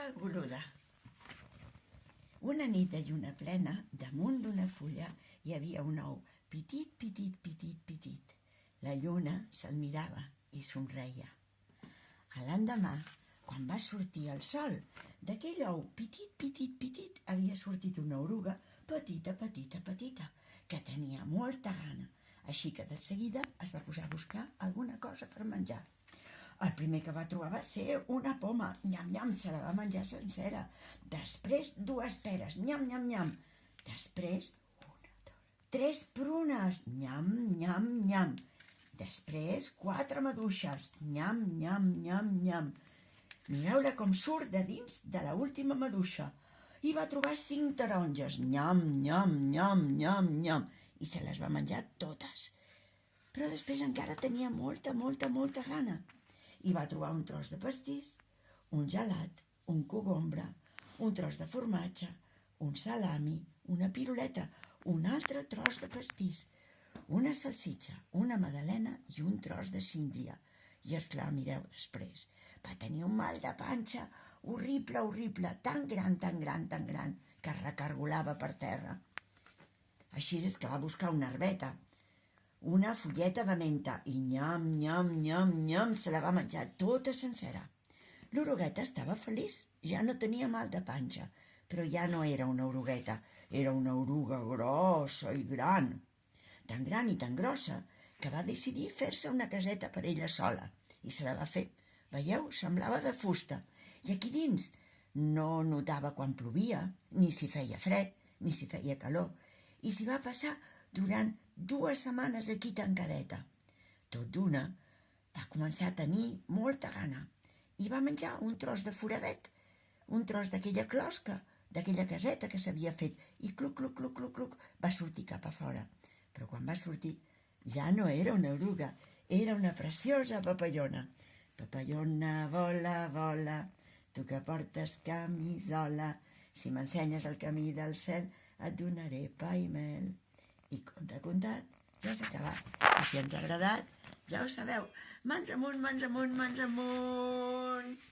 L'orgueta goluda. Una nit de lluna plena, damunt d'una fulla hi havia un ou petit, petit, petit, petit. La lluna se'l mirava i somreia. A l'endemà, quan va sortir el sol, d'aquell ou petit, petit, petit havia sortit una oruga petita, petita, petita, que tenia molta gana. Així que de seguida es va posar a buscar alguna cosa per menjar. El primer que va trobar va ser una poma. Nyam, nyam, se la va menjar sencera. Després, 2 peres. Nyam, nyam, nyam. Després, 3 prunes. Nyam, nyam, nyam. Després, 4 maduixes. Nyam, nyam, nyam, nyam. Mireu-la com surt de dins de l'última maduixa. I va trobar 5 taronges. Nyam, nyam, nyam, nyam, nyam. I se les va menjar totes. Però després encara tenia molta, molta, molta gana. I va trobar un tros de pastís, un gelat, un cogombre, un tros de formatge, un salami, una piruleta, un altre tros de pastís, una salsitxa, una magdalena i un tros de síndria. I esclar, mireu, després, va tenir un mal de panxa horrible, horrible, tan gran, tan gran, tan gran, que recargolava per terra. Així és que va buscar una herbeta, una fulleta de menta, i nyam, nyam, nyam, nyam, se la va menjar tota sencera. L'orugueta estava feliç, ja no tenia mal de panxa, però ja no era una orugueta, era una oruga grossa i gran. Tan gran i tan grossa que va decidir fer-se una caseta per ella sola, i se la va fer. Veieu, semblava de fusta, i aquí dins no notava quan plovia, ni si feia fred, ni si feia calor, i s'hi va passar durant 2 setmanes aquí tancadeta. Tot d'una va començar a tenir molta gana i va menjar un tros de foradet, un tros d'aquella closca, d'aquella caseta que s'havia fet, i cluc, cluc, cluc, cluc, cluc, va sortir cap a fora. Però quan va sortir ja no era una oruga, era una preciosa papallona. Papallona, vola, vola, tu que portes camisola, si m'ensenyes el camí del cel et donaré pa i mel. I contat, ja s'ha acabat. I si ens ha agradat, ja ho sabeu, mans amunt, mans amunt, mans amunt.